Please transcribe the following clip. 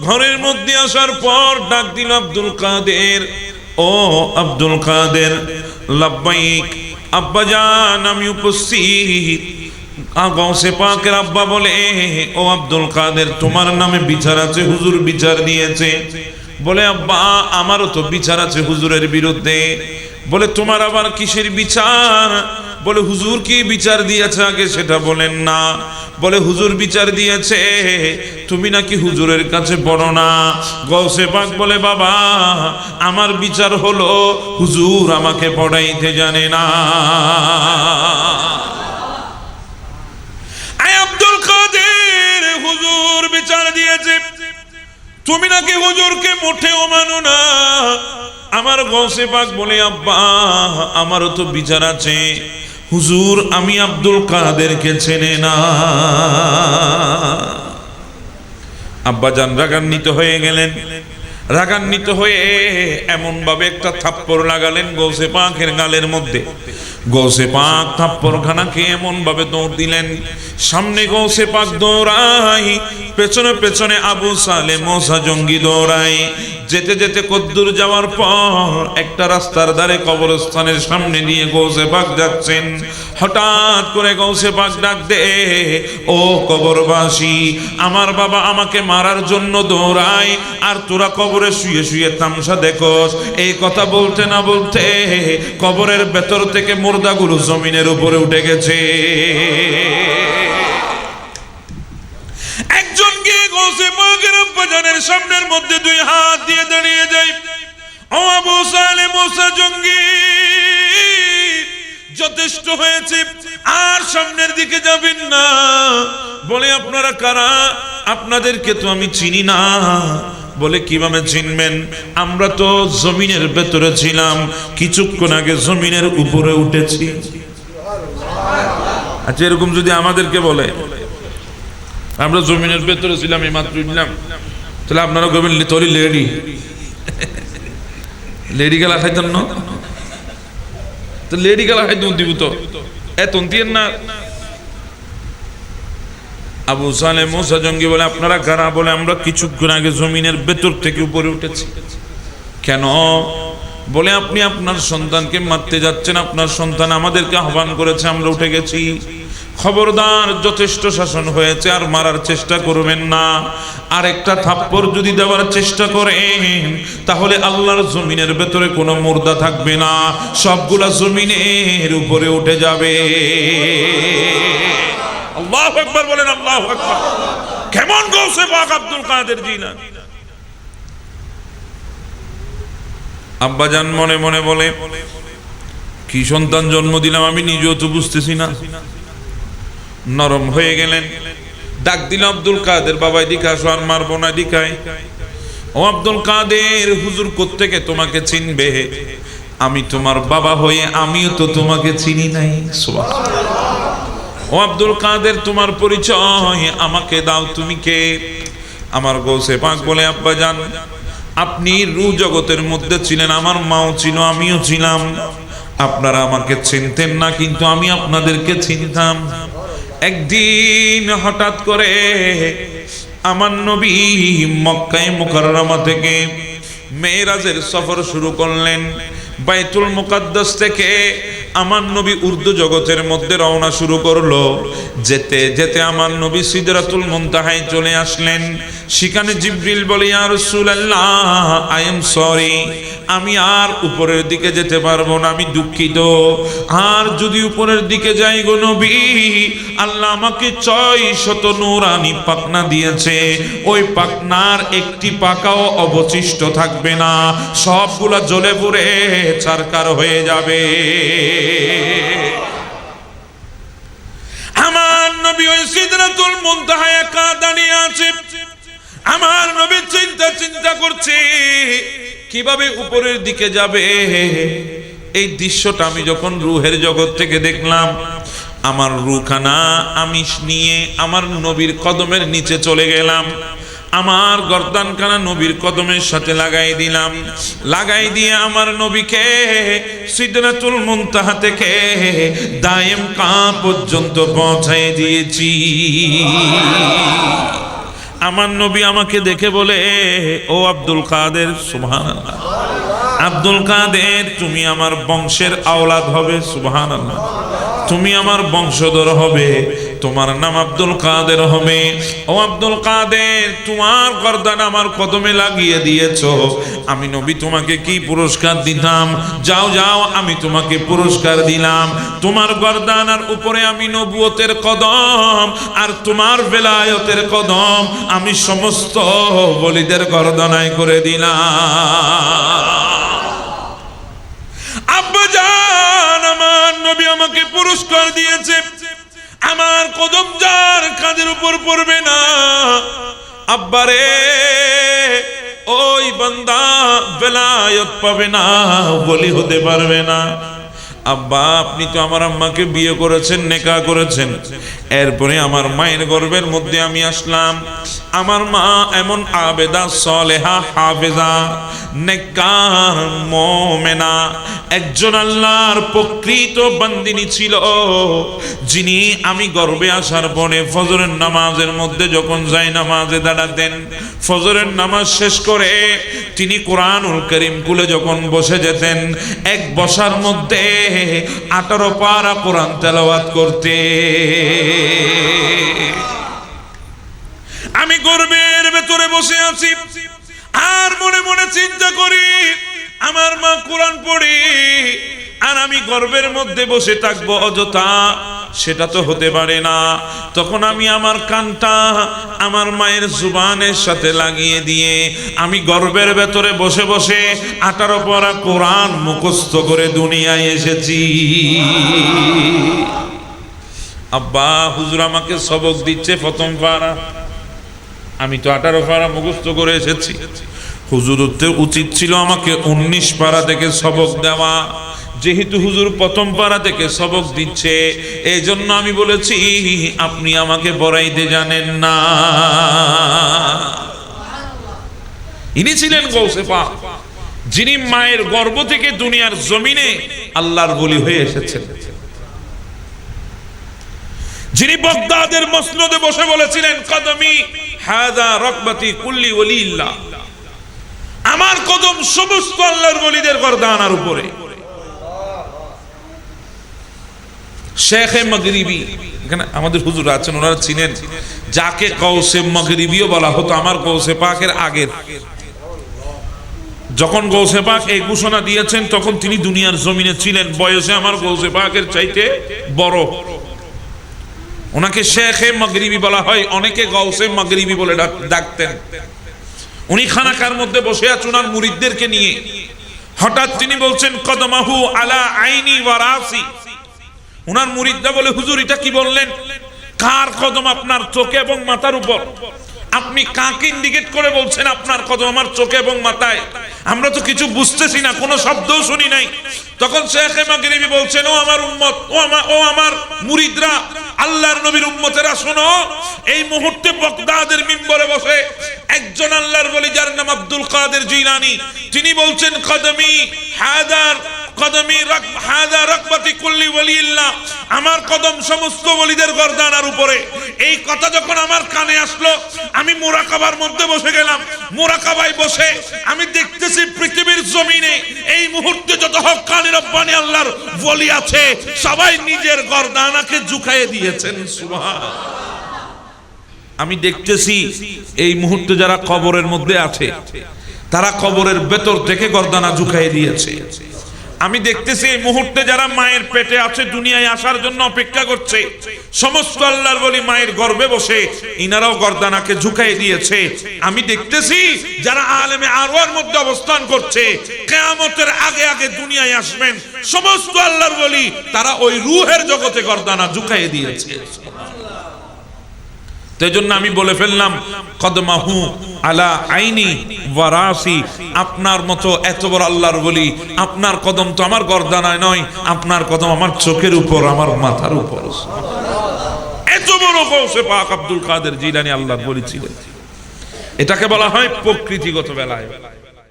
ঘরের মধ্যে আসার পর ডাক দিল আব্দুল কাদের, ও আব্দুল কাদের। লাব্বাইক আব্বাজান, আমি উপস্থিত। গাউসে পাকের আব্বা বলে, ও আব্দুল কাদের, তোমার নামে বিচার আছে, হুজুর বিচার দিয়েছে। বলে, আব্বা আমারও তো বিচার আছে হুজুরের বিরুদ্ধে। বলে, তোমার আবার কিসের বিচার? বলে, হুজুর কি বিচার দিয়েছে আগে সেটা বলেন না। বলে, হুজুর বিচার দিয়েছে তুমি নাকি হুজুরের কাছে পড়ো না। গাউসে পাক বলে, বাবা আমার বিচার হলো হুজুর আমাকে পড়াইতে জানে না। আব্দুল কাদের, হুজুর বিচার দিয়েছে তুমি নাকি হুজুরকে মোটেও মানো না। আমার গাউসে পাক বলে, আব্বা আমারও তো বিচার আছে, হুজুর আমি আব্দুল কাদেরকে চেনে না। আব্বা জান রাগান্বিত হয়ে গেলেন। রাগান্বিত হয়ে এমন ভাবে একটা থাপ্পড় লাগালেন গাউসে পাকের গালের মধ্যে। গাউসে পাক থাপ্পড়খানাকে এমন ভাবে দৌড় দিলেন, সামনে গাউসে পাক দৌড়াই, পেছনে পেছনে আবু সালে মোসা জঙ্গি দৌড়াই। যেতে যেতে কদ্দুর যাওয়ার পর একটা রাস্তার ধারে কবরস্থানের সামনে দিয়ে গাউসে পাক যাচ্ছেন। হঠাৎ করে গাউসে পাক ডাক দে, ও কবরবাসী, আমার বাবা আমাকে মারার জন্য দৌড়ায়, আর তোরা কবরে শুয়ে শুয়ে তামসা দেখোস। এই কথা বলতে না বলতে কবরের ভেতর থেকে মুর্দাগুলো জমিনের উপরে উঠে গেছে। একজন গিয়ে গাউসে পাকের আব্বাজানের সামনের মধ্যে দুই হাত দিয়ে দাঁড়িয়ে যায়, ও আবু সালে মোসা জঙ্গি, যথেষ্ট হয়েছে, আর সামনের দিকে যাবেন না। বলে, আপনারা কারা? আপনাদেরকে তো আমি চিনি না। বলে, কিভাবে চিনবেন? আমরা তো জমিনের ভেতরে ছিলাম, কিছুক্ষণ আগে জমিনের উপরে উঠেছি। আচ্ছা, এরকম যদি আমাদেরকে বলে আমরা জমিনের ভেতরে ছিলাম এই মাত্র উঠলাম, তাহলে আপনারা কবেন তোরই লেডি লেডি গেলা খাইতেন না? তো লেডি গেলা খাইতেন দিব তো এত না। আবু সালে মোসা জঙ্গি বলে, আপনারা কারা? বলে, আমরা কিছুক্ষণ আগে জমিনের ভেতর থেকে উপরে উঠেছি। কেন? বলে, আপনি আপনার সন্তানকে মারতে যাচ্ছেন, আপনার সন্তান আমাদেরকে আহ্বান করেছে, আমরা উঠে গেছি। খবরদার, যথেষ্ট শাসন হয়েছে, আর মারার চেষ্টা করবেন না। আর একটা থাপ্পড় যদি দেওয়ার চেষ্টা করেন তাহলে আল্লাহর জমিনের ভেতরে কোনো মুর্দা থাকবে না, সবগুলা জমিনের উপরে উঠে যাবে। আল্লাহু আকবার বলেন, আল্লাহু আকবার। কেমন গাউসে পাক আব্দুল কাদের জিলানী। আব্বাজান মনে মনে বলে, কি সন্তান জন্ম দিলাম আমি নিজেও তো বুঝতেছি না। নরম হয়ে গেলেন। ডাক দিল আব্দুল কাদের, বাবা এদিকে আসো, আর মারবো না, এদিকায়। ও আব্দুল কাদের, হুজুর কোত্থেকে তোমাকে চিনবে? আমি তোমার বাবা হয়ে আমিও তো তোমাকে চিনি নাই। ও আব্দুল কাদের, তোমার পরিচয় আমাকে দাও, তুমি কে? আমার গাউসে পাক বলে, আব্বাজান আপনি রূহ জগতের মধ্যে ছিলেন, আমার মাও ছিল, আমিও ছিলাম। আপনারা আমাকে চিনতেন না, কিন্তু আমি আপনাদেরকে চিনতাম। একদিন হঠাৎ করে আমার নবী মক্কায়ে মুকাররমা থেকে মেরাজের সফর শুরু করলেন। বাইতুল মুকাদ্দাস থেকে আমার নবী উর্দু জগতের মধ্যে রওনা শুরু করলো। যেতে যেতে আমার নবী সিদরাতুল মুনতাহায় চলে আসলেন। সেখানে জিবরিল বলে, ইয়া রাসূলুল্লাহ, আই এম সরি, আমি আর উপরের দিকে যেতে পারবো না, আমি দুঃখিত। আর যদি উপরের দিকে যাই গো নবী, আল্লাহ আমাকে 600 নূরানি পাখনা দিয়েছে, ওই পাখনার একটি পাকাও অবশিষ্ট থাকবে না, সবগুলা জ্বলে পুড়ে ছারখার হয়ে যাবে। আমার নবী ওই সিদরাতুল মুনতাহায় একা দাঁড়িয়ে আছে। আমার নবী চিন্তা করছে কিভাবে উপরের দিকে যাবে। এই দৃশ্যটা আমি যখন রূহের জগৎ থেকে দেখলাম, আমার রূহখানা আমি নিয়ে আমার নবীর কদমের নিচে চলে গেলাম। আমার গর্দানখানা নবীর কদমের সাথে লাগাই দিলাম। লাগাই দিয়ে আমার নবীকে সিদরাতুল মুনতাহা থেকে দায়েম কা পর্যন্ত পৌঁছায় দিয়েছি। আমার নবী আমাকে দেখে বলে, ও আব্দুল কাদের, সুবহানাল্লাহ, আব্দুল কাদের তুমি আমার বংশের আওলাদ হবে, সুবহানাল্লাহ, তুমি আমার বংশধর হবে, তোমার নাম আব্দুল কাদের হবে। ও আব্দুল কাদের, তোমার গর্দান আমার কদমে লাগিয়ে দিয়েছো, আমি নবী তোমাকে কি পুরস্কার দিতাম? যাও যাও, আমি তোমাকে পুরস্কার দিলাম, তোমার গর্দানার উপরে আমি নবুয়তের কদম আর তোমার বেলায়েতের কদম আমি সমস্ত ওলিদের গর্দানায় করে দিলাম। আব্বাজান, আমার নবী আমাকে পুরস্কার দিয়েছে, আমার কদম যার কাঁধের উপর পড়বে না, আব্বারে ওই বান্দা বেলায়েত পাবে না, বলি হতে পারবে না। আব্বা, আপনি তো আমার আম্মাকে বিয়ে করেছেন, নেকাহ করেছেন, এরপরে আমার মায়ের গর্ভের মধ্যে আমি আসলাম। আমার মা এমন আবেদা, সলেহা, হাফেজা, নেককার, মুমিনা, একজন আল্লাহর প্রকৃত বান্দিনী ছিল, যিনি আমি গর্ভে আসার পরে ফজরের নামাজের মধ্যে যখন যাই নামাজে দাঁড়াতেন, ফজরের নামাজ শেষ করে তিনি কোরআনুল কারীম খুলে যখন বসে যেতেন, এক বসার মধ্যে 18 পারা কোরআন তেলাওয়াত করতে। আমি গর্ভের ভেতরে বসে আছি আর মনে মনে চিন্তা করি, আমার মা কোরআন পড়ে আর আমি গর্ভের মধ্যে বসে থাকবো অযথা, সেটা তো হতে পারে না। তখন আমি আমার কানটা আমার মায়ের জুবানের সাথে লাগিয়ে দিয়ে আমি গর্ভের ভেতরে বসে বসে 18 পারা কোরআন মুখস্থ করে দুনিয়ায় এসেছি। আব্বা, হুজুর আমাকে সবক দিচ্ছে প্রথম পারা, আমি তো 18 পারা মুখস্থ করে এসেছি, হুজুর উচিত ছিল আমাকে 19 পারা থেকে সবক দেওয়া। যেহেতু হুজুর প্রথম পারা থেকে সবক দিচ্ছে, এই জন্য আমি বলেছি আপনি আমাকে পড়াইতে জানেন না। ইনি ছিলেন গৌসে পাক, যিনি মায়ের গর্ভ থেকে দুনিয়ার জমিনে আল্লাহর ওলি হয়ে এসেছেন, যিনি বাগদাদের মসনদে বসে বলেছিলেন, কদমি হাযা রাকবাতি কুল্লি ওলিল্লাহ, আমার কদম সমস্ত আল্লাহর ওলিদের গর্দানার উপরে। শেখে মাগরিবি, এখানে আমাদের হুজুর আছেন, ওনারা চিনেন, যাকে গৌসে মাগরিবিও বলা হতো আমার গৌসে পাকের আগের। যখন গৌসে পাক এই ঘোষণা দিয়েছেন তখন তিনি দুনিয়ার জমিনে ছিলেন, বয়সে আমার গৌসে পাকের চাইতে বড়। ওনাকে শেখে মাগরিবি বলা হয়, অনেকে গৌসে মাগরিবি বলে ডাকতেন। উনি খানাকার মধ্যে বসে আছেন ওনার মুরিদদেরকে নিয়ে, হঠাৎ তিনি বলছেন, কদমাহু আলা আইনি ওয়া রাসি। ওনার মুরিদরা বলে, হুজুর এটা কি বললেন? কার কদম আপনার চোখে এবং মাথার উপর? আপনি কাকে ইন্ডিকেট করে বলছেন আপনার কদম আমার চোখে এবং মাথায়? আমরা তো কিছু বুঝতেছি না, কোনো শব্দও শুনি নাই। তখন শেখে মাগরিবি বলছেন, ও আমার উম্মত, ও আমার মুরিদরা, আল্লাহর নবীর উম্মতেরা, শোনো, এই মুহূর্তে বাগদাদের মিম্বরে বসে একজন আল্লাহর ওলি যার নাম আব্দুল কাদের জিলানী, তিনি বলছেন, কদমি হাযা রাকবাতি কুল্লি ওলিল্লাহ, আমার কদম সমস্ত ওলিদের গর্দানার উপরে। এই কথা যখন আমার কানে আসলো, আমি মুরাকাবার মধ্যে বসে গেলাম। মুরাকাবায় বসে আমি দেখতেছি পৃথিবীর জমিনে এই মুহূর্তে যত হক্কানি রব্বানি আল্লাহর ওলি আছে, সবাই নিজের গর্দানাকে ঝুঁকায়ে দিয়েছেন। সুবহানাল্লাহ। আমি দেখতেছি এই মুহূর্তে যারা কবরের মধ্যে আছে, তারা কবরের ভেতর থেকে গর্দানা ঝুঁকায়ে দিয়েছে। আমি দেখতেছি এই মুহূর্তে যারা মায়ের পেটে আছে, দুনিয়ায় আসার জন্য অপেক্ষা করছে, সমস্ত আল্লাহর ওলি মায়ের গর্ভে বসে ইনারাও গর্দানাকে ঝুঁকাই দিয়েছে। আমি দেখতেছি যারা আলেমে আরওয়ার মধ্যে অবস্থান করছে, কিয়ামতের আগে আগে দুনিয়ায় আসবেন সমস্ত আল্লাহর ওলি, তারা ওই রূহের জগতে গর্দানা ঝুঁকাই দিয়েছে। তাই জন্য আমি বলে ফেললাম, কদমাহু আলা আইনি ওয়া রাসি, আপনার মতো এত বড় আল্লাহর ওলি, আপনার কদম তো আমার গর্দানায় নয়, আপনার কদম আমার চোখের উপর, আমার মাথার উপর। এত বড় গৌসে পাক আব্দুল কাদের জিলানী আল্লাহর ওলি ছিলেন। এটাকে বলা হয় প্রকৃতিগত বেলায়।